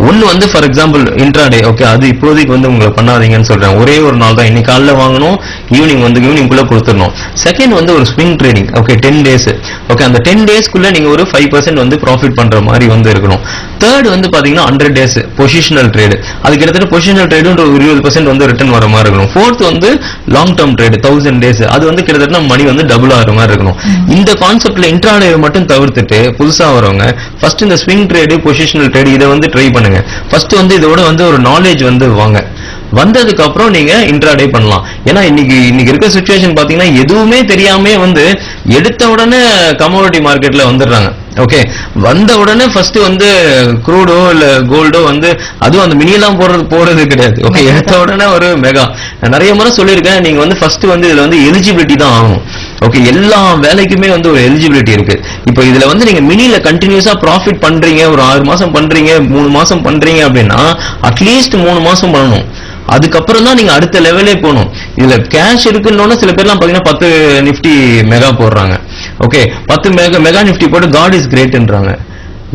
ஒன்னு வந்து ஃபார் எக்ஸாம்பிள் இன்ட்ராடே. ஓகே, அது இப்போதைக்கு வந்து உங்களை பண்ணாதீங்கன்னு சொல்றேன். ஒரே ஒரு நாள் தான், இன்னைக்கு காலைல வாங்கணும், ஈவினிங் குள்ள கொடுத்துடணும். செகண்ட் வந்து ஒரு swing trading. Okay, 10 days. Okay, அந்த 10 daysக்குள்ள நீங்க ஒரு 5% வந்து ப்ராஃபிட் பண்ற மாதிரி வந்து இருக்கணும். தேர்ட் வந்து பாத்தீங்கன்னா 100 days பொசிஷனல் ட்ரேடு. அது கிட்டத்தட்ட பொசிஷனல் ட்ரேடு ஒரு 20% வந்து ரிட்டர்ன் வர மாதிரி இருக்கணும். ஃபோர்த் வந்து லாங் டேர்ம் ட்ரேடு 1000 days. அது வந்து கிட்டத்தட்ட மணி வந்து டபுள் ஆகிற மாதிரி இருக்கணும். இந்த கான்செப்ட்ல இன்ட்ராடே மட்டும் தவிர்த்துட்டு புதுசா வரவங்க ஃபர்ஸ்ட் இந்த ஸ்விங் ட்ரேடு, பொசிஷனல் ட்ரேடு இதை வந்து ட்ரை பண்ணுங்க. ஃபர்ஸ்ட் வந்து இதோட வந்து ஒரு நாலேஜ் வந்து வாங்க. வந்ததுக்கு அப்புறம் நீங்க இன்ட்ராடே பண்ணலாம். ஏன்னா இன்னைக்கு இருக்க சிச்சுவேஷன் பாத்தீங்கன்னா எதுவுமே தெரியாம வந்து எடுத்த உடனே கமோடிட்டி மார்க்கெட்ல வந்துடுறாங்க. ஓகே, வந்த உடனே ஃபர்ஸ்ட் வந்து க்ரூடோ இல்ல கோல்டோ வந்து அதுவும் அந்த மினியெல்லாம் போறது கிடையாது. ஓகே, எடுத்த உடனே ஒரு மெகா. நிறைய முறை சொல்லியிருக்கேன், நீங்க வந்து ஃபர்ஸ்ட் வந்து இதுல வந்து எலிஜிபிலிட்டி தான் ஆகணும். ஓகே, எல்லா வேலைக்குமே வந்து ஒரு எலிஜிபிலிட்டி இருக்கு. இப்போ இதுல வந்து நீங்க மினில கண்டினியூஸா ப்ராஃபிட் பண்றீங்க, ஒரு 6 மாசம் பண்றீங்க, 3 மாசம் பண்றீங்க அப்படின்னா அட்லீஸ்ட் 3 மாசம் பண்ணணும். அதுக்கப்புறம் தான் நீங்க அடுத்த லெவலே போகணும். இதுல கேஷ் இருக்குன்னு சில பேர்லாம் பாத்தீங்கன்னா 10 நிஃப்டி மெகா போடுறாங்க. ஓகே, 10 மெகா நிஃப்டி போட்டு காட் இஸ் கிரேட்ன்றாங்க.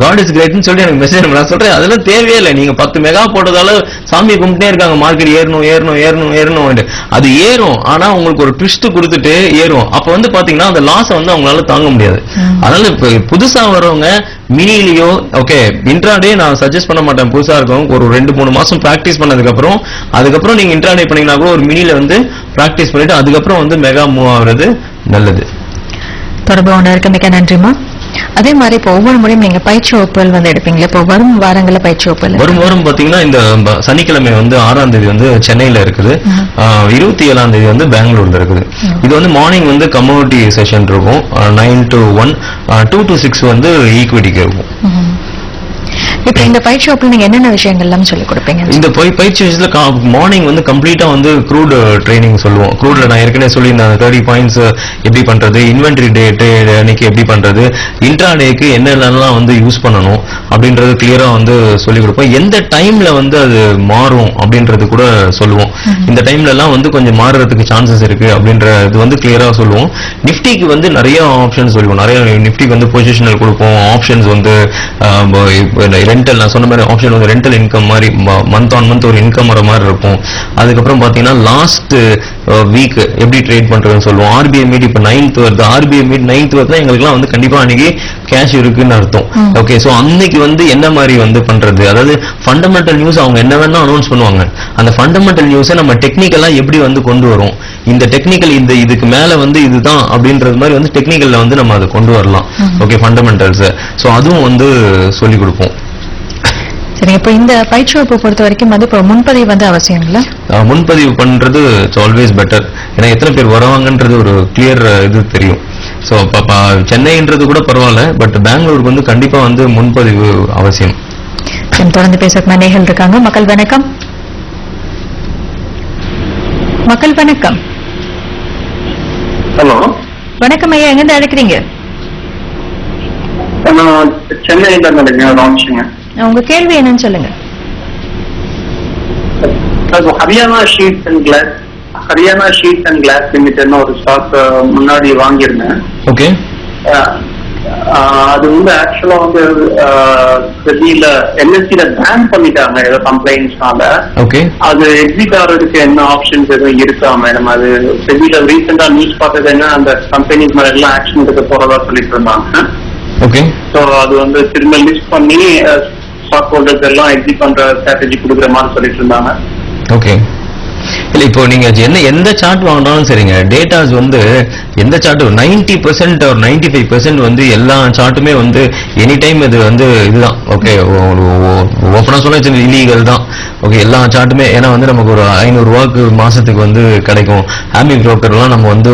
காட் இஸ் கிரேட்னு சொல்லி எனக்கு மெசேஜ் நான் சொல்றேன், அதெல்லாம் தேவையே இல்லை. நீங்க 10 மெகா போட்டதால சாமியை கும்பிட்டே இருக்காங்க, மார்க்கெட் ஏறணும். அது ஏறும், ஆனா உங்களுக்கு ஒரு ட்விஸ்ட் கொடுத்துட்டு ஏறும். அப்ப வந்து பாத்தீங்கன்னா அந்த லாஸை வந்து அவங்களால தாங்க முடியாது. அதனால இப்ப புதுசா வரவங்க மினிலியோ ஓகே இன்ட்ராடே நான் சஜஸ்ட் பண்ண மாட்டேன். புதுசா இருக்கவங்க ஒரு 2-3 மாசம் பிராக்டிஸ் பண்ணதுக்கு அதுக்கப்புறம் நீங்க இன்ட்ராடே பண்ணீங்கன்னா கூட ஒரு மினில வந்து பிராக்டிஸ் பண்ணிட்டு அதுக்கப்புறம் வந்து மெகா மூவ் ஆகுறது நல்லது. தொடர்பு ஒன்று மிக நன்றிமா. அதே மாதிரி இப்போ ஒவ்வொரு முறையும் நீங்க பயிற்சி வகுப்புகள் வந்து எடுப்பீங்களா? இப்போ வரும் வாரங்களில் பயிற்சி வகுப்புகள் வரும் பாத்தீங்கன்னா இந்த சனிக்கிழமை வந்து 6ஆம் தேதி வந்து சென்னையில இருக்குது, 27ஆம் தேதி வந்து பெங்களூர்ல இருக்குது. இது வந்து மார்னிங் வந்து கமோடிட்டி செஷன் இருக்கும், 9 to 1, 2 to 6 வந்து ஈக்விட்டிக்கு இருக்கும். இப்ப இந்த பயிற்சி வகுப்புல நீங்க என்னென்ன விஷயங்கள் எல்லாம் சொல்லிக் கொடுப்பீங்க? இந்த பயிற்சி விஷயத்துல மார்னிங் வந்து கம்ப்ளீட்டா வந்து க்ரூட் ட்ரைனிங் சொல்லுவோம். க்ரூட்ல நான் ஏற்கனவே சொல்லி இந்த 30 பாயிண்ட்ஸ் எப்படி பண்றது, இன்வென்டரி டே அன்னைக்கு எப்படி பண்றது, இன்ட்ராடேக்கு என்னென்னலாம் வந்து யூஸ் பண்ணணும் அப்படின்றது கிளியரா வந்து சொல்லிக் கொடுப்போம். எந்த டைம்ல வந்து அது மாறும் அப்படின்றது கூட சொல்லுவோம். இந்த டைம்ல எல்லாம் வந்து கொஞ்சம் மாறுறதுக்கு சான்சஸ் இருக்கு அப்படின்றது வந்து கிளியரா சொல்லுவோம். நிஃப்டிக்கு வந்து நிறைய ஆப்ஷன்ஸ் சொல்லுவோம். நிறைய நிஃப்டிக்கு வந்து பொசிஷனல் கொடுப்போம். ஆப்ஷன்ஸ் வந்து ரெண்டல், நான் சொன்ன மாதிரி ஆப்ஷன் வந்து ரெண்டல் இன்கம் மாதிரி மந்த் ஆன் மந்த் ஒரு இன்கம் வர மாதிரி இருக்கும். அதுக்கப்புறம் பாத்தீங்கன்னா லாஸ்ட் வீக் எப்படி ட்ரேட் பண்றதுன்னு சொல்லுவோம். ஆர்பிஐ மீட் இப்ப 9th வருது, ஆர்பிஐ மீட் 9th வருதுன்னா எங்களுக்குலாம் வந்து கண்டிப்பா அன்னைக்கு கேஷ் இருக்குன்னு அர்த்தம். ஓகே, சோ அன்னைக்கு வந்து என்ன மாதிரி வந்து பண்றது, அதாவது ஃபண்டமெண்டல் நியூஸ் அவங்க என்ன வேணா அனௌன்ஸ் பண்ணுவாங்க. அந்த ஃபண்டமெண்டல் நியூஸை நம்ம டெக்னிக்கலா எப்படி வந்து கொண்டு வரும், இந்த டெக்னிக்கல் இதுக்கு மேல வந்து இதுதான் அப்படின்றது மாதிரி வந்து டெக்னிக்கல்ல வந்து நம்ம அதை கொண்டு வரலாம். Okay, fundamentals. சோ அதுவும் வந்து சொல்லிக் கொடுப்போம். சரி, இப்போ இந்த பயிற்சி வகுப்பு பொறுத்த வரைக்கும் வந்து இப்போ முன்பதிவு வந்து அவசியம் இல்லை? முன்பதிவு பண்றது இட்ஸ் ஆல்வேஸ் பெட்டர். ஏன்னா எத்தனை பேர் வருவாங்கன்றது ஒரு கிளியர் இது தெரியும். ஸோ சென்னைன்றது கூட பரவாயில்ல, பட் பெங்களூருக்கு வந்து கண்டிப்பா வந்து முன்பதிவு அவசியம். தொடர்ந்து பேச நேயர்கள் இருக்காங்க. மக்கள் வணக்கம். ஹலோ, வணக்கம் ஐயா, எங்க இருந்து அழைக்கிறீங்க? சென்னையில ராம்சிங்க. உங்க கேள்வி என்னன்னு சொல்லுங்க. ஹரியானா ஷீட்ஸ் அண்ட் கிளாஸ் லிமிடெட்னு ஒரு ஸ்டாக் முன்னாடி வாங்கியிருந்தேன். ஓகே, அது வந்து ஆக்சுவலா வந்து என்எஸ்சில பேன் பண்ணிட்டாங்க ஏதோ கம்ப்ளைண்ட்ஸ்னால. ஓகே, அது எக்ஸிட் ஆகிறதுக்கு என்ன ஆப்ஷன்ஸ் எதுவும் இருக்கா மேடம்? அது செபில ரீசெண்டா நியூஸ் பார்த்தது என்ன, அந்த கம்பெனிஸ் மேல எல்லாம் ஆக்ஷன் எடுக்க போறதா சொல்லிட்டு இருந்தாங்க. ஓகே, ஸோ அது வந்து திரும்ப லிஸ்ட் பண்ணி ஸ்டாக் ஹோல்டர்ஸ் எல்லாம் எக்ஸிட் பண்ற ஸ்ட்ராட்டஜி கொடுக்குற மாதிரி சொல்லிட்டு இருந்தாங்க. ஓகே, இல்ல இப்போ நீங்க எந்த சார்ட் வாங்கினாலும் சரிங்க, டேட்டாஸ் வந்து எந்த சார்ட் 90% or 95% வந்து எல்லா சார்ட்டுமே வந்து எனி டைம் இது வந்து இதுதான். ஓகே, ஓப்பனா சொன்னா இல்லீகல் தான். ஓகே, எல்லா சார்ட்டுமே. ஏன்னா வந்து நமக்கு ஒரு 500 ரூபாய்க்கு மாசத்துக்கு வந்து கிடைக்கும். ஹாமி புரோக்கர்லாம் நம்ம வந்து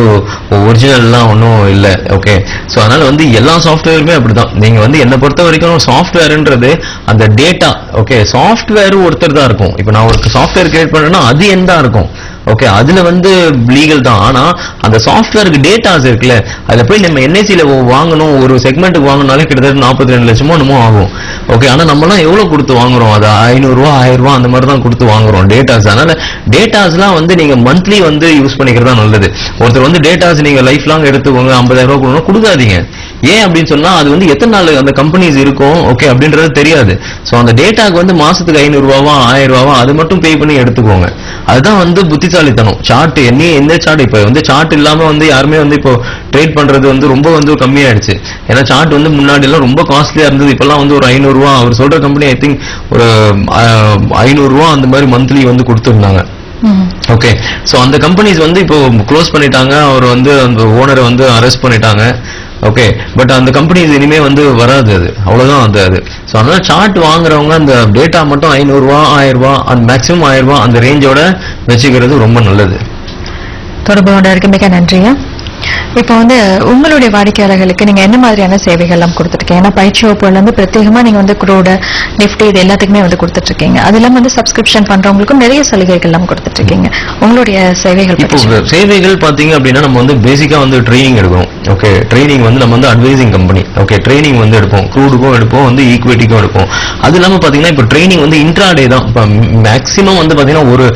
ஒரிஜினல்லாம் ஒன்றும் இல்லை. ஓகே, ஸோ அதனால வந்து எல்லா சாஃப்ட்வேருமே அப்படிதான். நீங்க வந்து என்னை பொறுத்த வரைக்கும் சாஃப்ட்வேர்ன்றது அந்த டேட்டா. ஓகே, சாஃப்ட்வேர் ஒருத்தர் தான் இருக்கும். இப்போ நான் ஒரு சாஃப்ட்வேர் கிரியேட் பண்ணேன்னா அது எந்த இருக்கும், ஓகே, அதுல வந்து லீகல் தான். ஆனா அந்த சாஃப்ட்வேருக்கு டேட்டாஸ் இருக்குல்ல, அதுல போய் நம்ம என்ஐசில வாங்கணும், ஒரு செக்மெண்ட்டுக்கு வாங்கினாலே கிட்டத்தட்ட 42 லட்சமோ என்னமோ ஆகும். ஓகே, ஆனா நம்மலாம் எவ்வளவு கொடுத்து வாங்குறோம்? அது 500 ரூபா 1000 ரூபா அந்த மாதிரி தான் கொடுத்து வாங்குறோம் டேட்டாஸ். அதனால டேட்டாஸ்லாம் வந்து நீங்க மந்த்லி வந்து யூஸ் பண்ணிக்கிறதா நல்லது. ஒருத்தர் வந்து டேட்டாஸ் நீங்க லைஃப் லாங் எடுத்துக்கோங்க 50,000 ரூபா கொடுக்கணும், கொடுக்காதீங்க. ஏன் அப்படின்னு சொன்னா அது வந்து எத்தனை நாள் அந்த கம்பெனிஸ் இருக்கும் ஓகே அப்படின்றது தெரியாது. சோ அந்த டேட்டாக்கு வந்து மாசத்துக்கு 500 ரூபாவா 1000 ரூபாவா அது மட்டும் பே பண்ணி எடுத்துக்கோங்க. அதுதான் வந்து புத்திசாலித்தனம். சார்ட் எந்த சார்ட் இப்ப வந்து சார்ட் இல்லாம வந்து யாருமே வந்து இப்போ ட்ரேட் பண்றது வந்து ரொம்ப வந்து கம்மியாயிடுச்சு. ஏன்னா சார்ட் வந்து முன்னாடி எல்லாம் ரொம்ப காஸ்ட்லியா இருந்தது. இப்பெல்லாம் வந்து ஒரு 500 ரூபா அவர் சொல்ற கம்பெனி ஐ திங்க் ஒரு 500 ரூபா அந்த மாதிரி மந்த்லி வந்து கொடுத்துருந்தாங்க. ஓகே, சோ அந்த கம்பெனிஸ் வந்து இப்போ க்ளோஸ் பண்ணிட்டாங்க. அவர் வந்து அந்த ஓனரை வந்து அரெஸ்ட் பண்ணிட்டாங்க. ஓகே, பட் அந்த கம்பெனிஸ் இனிமே வந்து வராது, அது அவ்வளவுதான் அது. சோ அதனால சார்ட் வாங்குறவங்க அந்த டேட்டா மட்டும் 500 ரூபா 1000 ரூபா அந்த மேக்ஸிமம் 1000 ரூபா அந்த ரேஞ்சோட வச்சுக்கிறது ரொம்ப நல்லது. தொடர்பு மிக நன்றியா. இப்போ வந்து உங்களுடைய வாடிக்கையாளர்களுக்கு நீங்க என்ன மாதிரியான சேவைகள் எல்லாம் கொடுத்துருக்கீங்க? ஏன்னா பயிற்சி வகுப்புல இருந்து பிரத்யேகமா நீங்க வந்து குரூட நிஃப்டி இது எல்லாத்துக்குமே வந்து கொடுத்துட்டு இருக்கீங்க. அது இல்லாம வந்து சப்ஸ்கிரிப்ஷன் பண்றவங்களுக்கும் நிறைய சலுகைகள் எல்லாம் கொடுத்துட்டு இருக்கீங்க. உங்களுடைய சேவைகள் இப்போ சேவைகள் பாத்தீங்க அப்படின்னா நம்ம வந்து பேசிக்கா வந்து ட்ரைனிங் எடுக்கிறோம். ஓகே, ட்ரைனிங் வந்து நம்ம வந்து அட்வைசிங் கம்பெனி. ஓகே, ட்ரைனிங் வந்து எடுப்போம், க்ரூடுக்கும் எடுப்போம், வந்து ஈக்விட்டிக்கும் எடுப்போம். அது இல்லாம பாத்தீங்கன்னா இப்போ ட்ரைனிங் வந்து இன்ட்ராடே தான். இப்போ மேக்ஸிமம் வந்து பாத்தீங்கன்னா ஒரு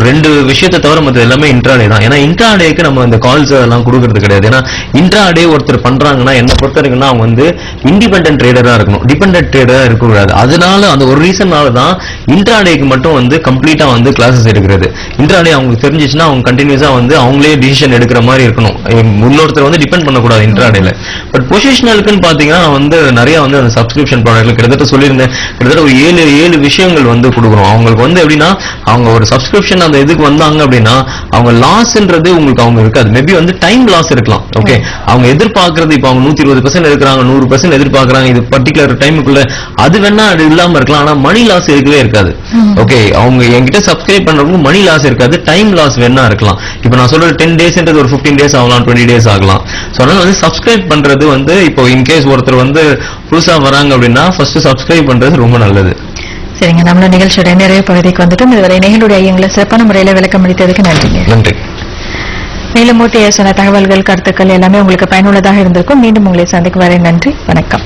2 விஷயத்தை தவிர மற்ற எல்லாமே இன்ட்ராடே தான். ஏன்னா இன்ட்ராடேக்கு நம்ம இந்த கால்ஸ் எல்லாம் கொடுக்கறது கிடையாது. ஏன்னா இன்ட்ராடே ஒருத்தர் பண்றாங்கன்னா என்ன பொறுத்த வரைக்கும் அவங்க வந்து இண்டிபெண்டன்ட் ட்ரேடரா இருக்கணும், டிபெண்டன்ட் ட்ரேடரா இருக்கக்கூடாது. அதனால அந்த ஒரு ரீசன்னால தான் இன்ட்ராடேக்கு மட்டும் வந்து கம்ப்ளீட்டா வந்து கிளாஸஸ் எடுக்கிறது. இன்ட்ராடே அவங்களுக்கு தெரிஞ்சிச்சுன்னா அவங்க கண்டினியூஸா வந்து அவங்களே டிசிஷன் எடுக்கிற மாதிரி இருக்கணும். இன்னொருத்தர் வந்து டிபெண்ட் பண்ணக்கூடாது இன்ட்ராடேல. பட் பொசிஷனலுக்குன்னு பாத்தீங்கன்னா வந்து நிறைய வந்து அந்த சப்ஸ்கிரிப்ஷன் ப்ராடக்ட்ல கிட்டத்தட்ட சொல்லியிருந்தேன், கிட்டத்தட்ட ஒரு 7 விஷயங்கள் வந்து கொடுக்குறோம். அவங்களுக்கு வந்து எப்படின்னா அவங்க ஒரு சப்ஸ்கிரிப்ஷன் அந்த இதுக்கு வந்தாங்க அப்படின்னா அவங்க லாஸ்ன்றது உங்களுக்கு அவங்க இருக்காது. மேபி வந்து டைம் லாஸ் இருக்கலாம். ஓகே, அவங்க எதிர்பார்க்கறது இப்போ அவங்க 120% இருக்கிறாங்க, 100% எதிர்பார்க்கறாங்க இது பர்டிகுலர் டைமுக்குள்ள, அது வேணா அது இல்லாம இருக்கலாம். ஆனா மணி லாஸ் இருக்கவே இருக்காது. ஓகே, அவங்க என்கிட்ட சப்ஸ்கிரைப் பண்றவங்க மணி லாஸ் இருக்காது, டைம் லாஸ் வேணா இருக்கலாம். இப்போ நான் சொல்றது 10 டேஸ்ன்றது ஒரு 15 டேஸ் ஆகலாம், 20 டேஸ் ஆகலாம். சோ அதனால வந்து சப்ஸ்கிரைப் பண்றது வந்து இப்போ இன்கேஸ் ஒருத்தர் வந்து புதுசா வராங்க அப்படின்னா ஃபர்ஸ்ட் சப்ஸ்கிரைப் பண்றது ரொம்ப நல்லது. சரிங்க, நம்ம நிகழ்ச்சியோட நிறைய பகுதிக்கு வந்துட்டோம். இதுவரை நிகழ்வுடைய ஐயங்களை சிறப்பான முறையில விளக்கம் அளித்ததுக்கு நன்றிங்க. நன்றி. மேலும் மூட்டிய சொன்ன தகவல்கள் கருத்துக்கள் எல்லாமே உங்களுக்கு பயனுள்ளதாக இருந்திருக்கும். மீண்டும் உங்களை சந்திக்கும் வரை நன்றி, வணக்கம்.